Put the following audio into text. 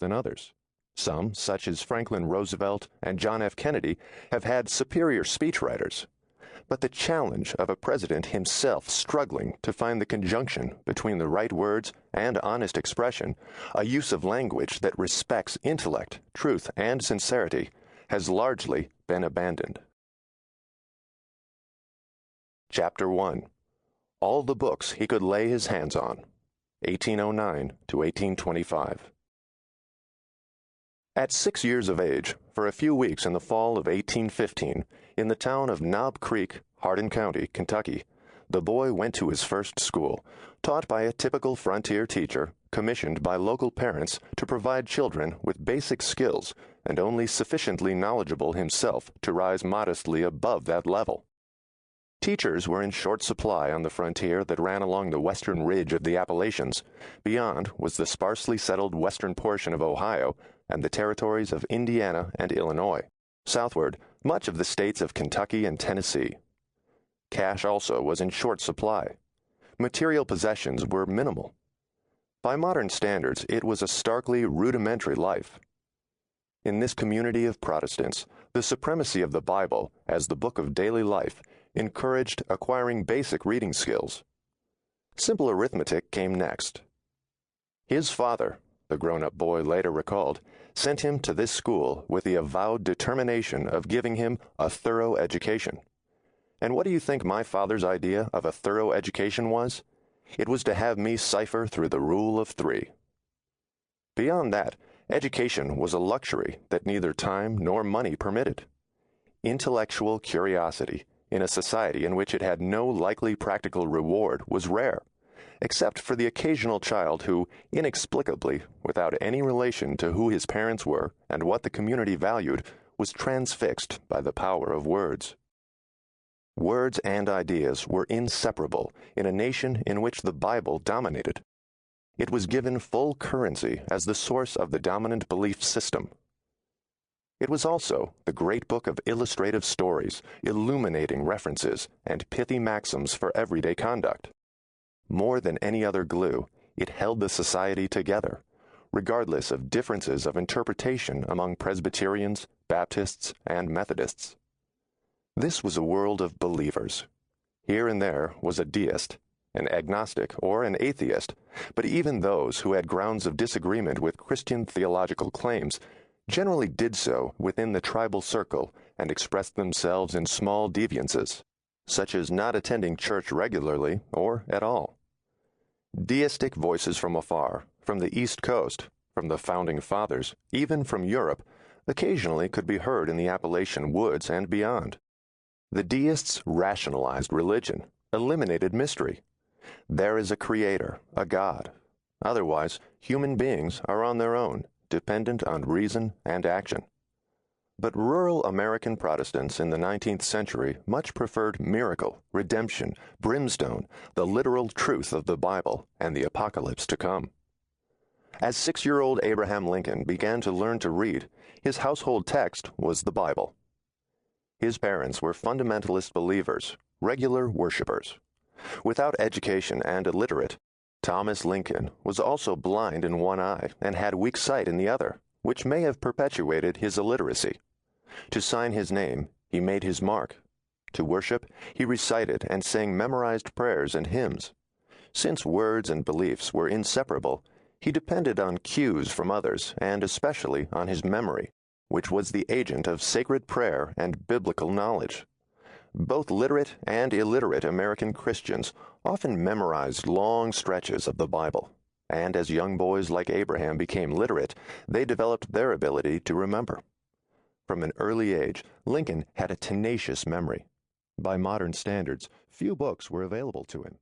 than others. Some, such as Franklin Roosevelt and John F. Kennedy, have had superior speechwriters. But the challenge of a president himself struggling to find the conjunction between the right words and honest expression, a use of language that respects intellect, truth, and sincerity, has largely been abandoned. Chapter 1. All the books he could lay his hands on, 1809 to 1825. At 6 years of age, for a few weeks in the fall of 1815, in the town of Knob Creek, Hardin County, Kentucky, the boy went to his first school, taught by a typical frontier teacher, commissioned by local parents to provide children with basic skills and only sufficiently knowledgeable himself to rise modestly above that level. Teachers were in short supply on the frontier that ran along the western ridge of the Appalachians. Beyond was the sparsely settled western portion of Ohio and the territories of Indiana and Illinois. Southward, much of the states of Kentucky and Tennessee. Cash also was in short supply. Material possessions were minimal. By modern standards, it was a starkly rudimentary life. In this community of Protestants, the supremacy of the Bible as the book of daily life encouraged acquiring basic reading skills. Simple arithmetic came next. His father, the grown-up boy later recalled, sent him to this school with the avowed determination of giving him a thorough education. And what do you think my father's idea of a thorough education was? It was to have me cipher through the rule of 3. Beyond that, education was a luxury that neither time nor money permitted. Intellectual curiosity, in a society in which it had no likely practical reward, was rare, except for the occasional child who, inexplicably, without any relation to who his parents were and what the community valued, was transfixed by the power of words. Words and ideas were inseparable in a nation in which the Bible dominated. It was given full currency as the source of the dominant belief system. It was also the great book of illustrative stories, illuminating references, and pithy maxims for everyday conduct. More than any other glue, it held the society together, regardless of differences of interpretation among Presbyterians, Baptists, and Methodists. This was a world of believers. Here and there was a deist, an agnostic, or an atheist, but even those who had grounds of disagreement with Christian theological claims generally did so within the tribal circle and expressed themselves in small deviances, such as not attending church regularly or at all. Deistic voices from afar, from the East Coast, from the Founding Fathers, even from Europe, occasionally could be heard in the Appalachian woods and beyond. The deists rationalized religion, eliminated mystery. There is a creator, a God. Otherwise, human beings are on their own, dependent on reason and action. But rural American Protestants in the 19th century much preferred miracle, redemption, brimstone, the literal truth of the Bible, and the apocalypse to come. As 6-year-old Abraham Lincoln began to learn to read, his household text was the Bible. His parents were fundamentalist believers, regular worshipers. Without education and illiterate, Thomas Lincoln was also blind in one eye and had weak sight in the other, which may have perpetuated his illiteracy. To sign his name, he made his mark. To worship, he recited and sang memorized prayers and hymns. Since words and beliefs were inseparable, he depended on cues from others and especially on his memory, which was the agent of sacred prayer and biblical knowledge. Both literate and illiterate American Christians often memorized long stretches of the Bible, and as young boys like Abraham became literate, they developed their ability to remember. From an early age, Lincoln had a tenacious memory. By modern standards, few books were available to him.